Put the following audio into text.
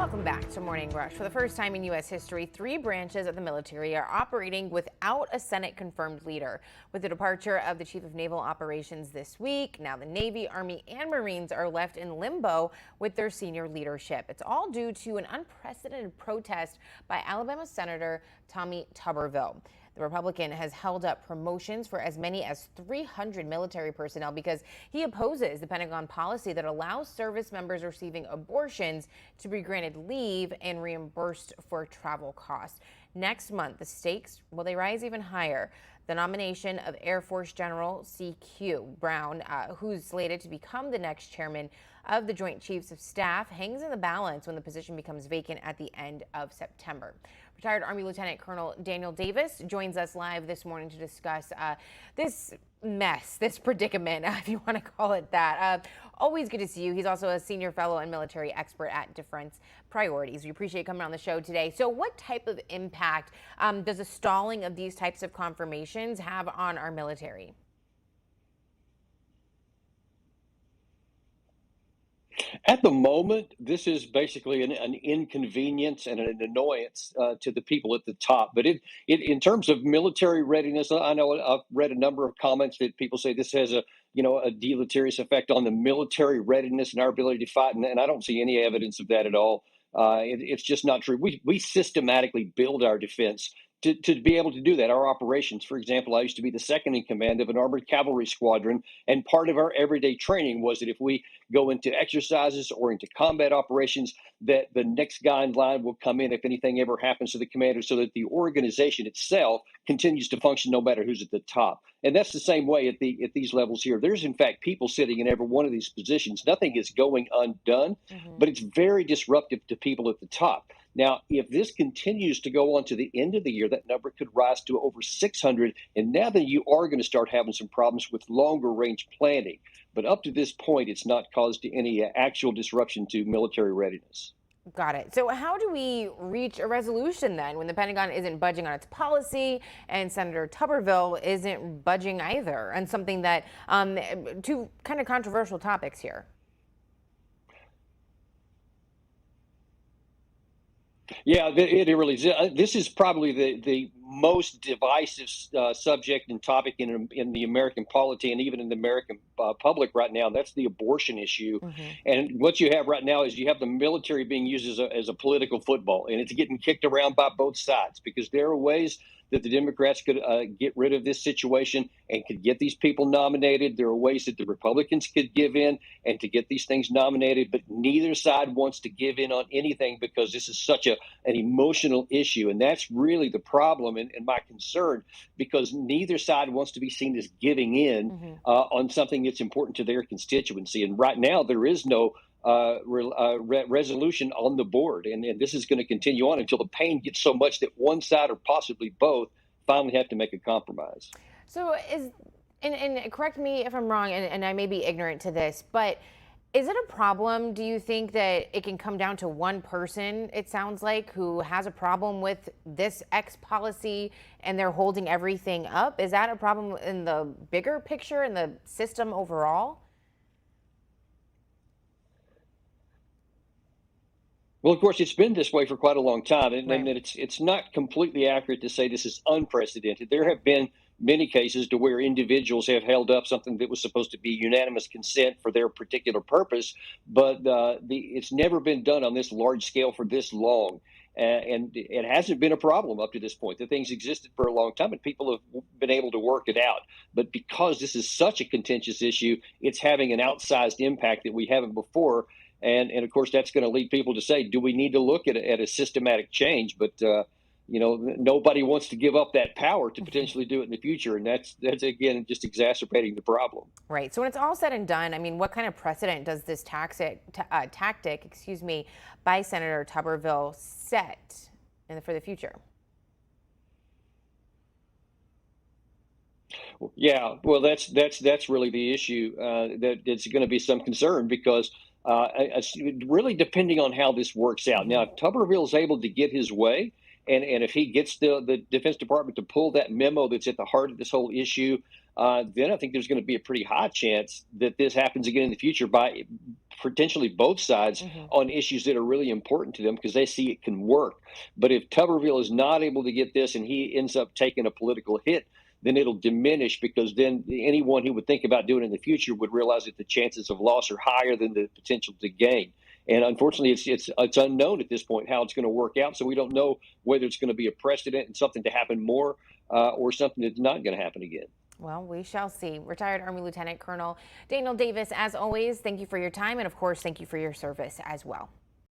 Welcome back to Morning Rush. For the first time in U.S. history, 3 branches of the military are operating without a Senate-confirmed leader. With the departure of the Chief of Naval Operations this week, now the Navy, Army, and Marines are left in limbo with their senior leadership. It's all due to an unprecedented protest by Alabama Senator Tommy Tuberville. The Republican has held up promotions for as many as 300 military personnel because he opposes the Pentagon policy that allows service members receiving abortions to be granted leave and reimbursed for travel costs. Next month, the stakes, well, they rise even higher. The nomination of Air Force General C.Q. Brown, who's slated to become the next chairman of the Joint Chiefs of Staff, hangs in the balance when the position becomes vacant at the end of September. Retired Army Lieutenant Colonel Daniel Davis joins us live this morning to discuss this mess, this predicament, if you want to call it that. Always good to see you. He's also a senior fellow and military expert at Defense Priorities. We appreciate you coming on the show today. So what type of impact does the stalling of these types of confirmations have on our military? At the moment, this is basically an inconvenience and an annoyance to the people at the top. But in terms of military readiness, I know I've read a number of comments that people say this has a deleterious effect on the military readiness and our ability to fight, and I don't see any evidence of that at all. It's just not true. We systematically build our defense to be able to do that. Our operations, for example, I used to be the second in command of an armored cavalry squadron, and part of our everyday training was that if we go into exercises or into combat operations, that the next guy in line will come in if anything ever happens to the commander, so that the organization itself continues to function no matter who's at the top. And that's the same way at these levels here. There's in fact people sitting in every one of these positions. Nothing is going undone, but it's very disruptive to people at the top. Now, if this continues to go on to the end of the year, that number could rise to over 600. And now that you are going to start having some problems with longer range planning. But up to this point, it's not caused any actual disruption to military readiness. Got it. So how do we reach a resolution then when the Pentagon isn't budging on its policy and Senator Tuberville isn't budging either on something that two kind of controversial topics here? Yeah, it really is. This is probably the most divisive subject and topic in the American polity and even in the American public right now. That's the abortion issue. And what you have right now is you have the military being used as a political football, and it's getting kicked around by both sides because there are ways that the Democrats could get rid of this situation and could get these people nominated. There are ways that the Republicans could give in and to get these things nominated, but neither side wants to give in on anything because this is such an emotional issue. And that's really the problem and my concern, because neither side wants to be seen as giving in on something that's important to their constituency. And right now, there is no resolution on the board. And this is going to continue on until the pain gets so much that one side or possibly both finally have to make a compromise. So and correct me if I'm wrong, and I may be ignorant to this, but is it a problem, do you think, that it can come down to one person, it sounds like, who has a problem with this X policy and they're holding everything up? Is that a problem in the bigger picture, in the system overall? Well, of course, it's been this way for quite a long time, and Right. it's not completely accurate to say this is unprecedented. There have been many cases to where individuals have held up something that was supposed to be unanimous consent for their particular purpose, but it's never been done on this large scale for this long. And it hasn't been a problem up to this point. The things existed for a long time, and people have been able to work it out. But because this is such a contentious issue, it's having an outsized impact that we haven't before. And of course, that's going to lead people to say, do we need to look at a systematic change? But nobody wants to give up that power to potentially do it in the future, and that's again just exacerbating the problem. Right. So when it's all said and done, I mean, what kind of precedent does this tactic, by Senator Tuberville set for the future? Yeah, well, that's really the issue. That it's going to be some concern because really depending on how this works out. Now, if Tuberville is able to get his way, and if he gets the Defense Department to pull that memo that's at the heart of this whole issue, then I think there's going to be a pretty high chance that this happens again in the future by potentially both sides Hmm. on issues that are really important to them because they see it can work. But if Tuberville is not able to get this and he ends up taking a political hit, then it'll diminish because then anyone who would think about doing it in the future would realize that the chances of loss are higher than the potential to gain. And unfortunately, it's unknown at this point how it's going to work out. So we don't know whether it's going to be a precedent and something to happen more, or something that's not going to happen again. Well, we shall see. Retired Army Lieutenant Colonel Daniel Davis, as always, thank you for your time. And of course, thank you for your service as well.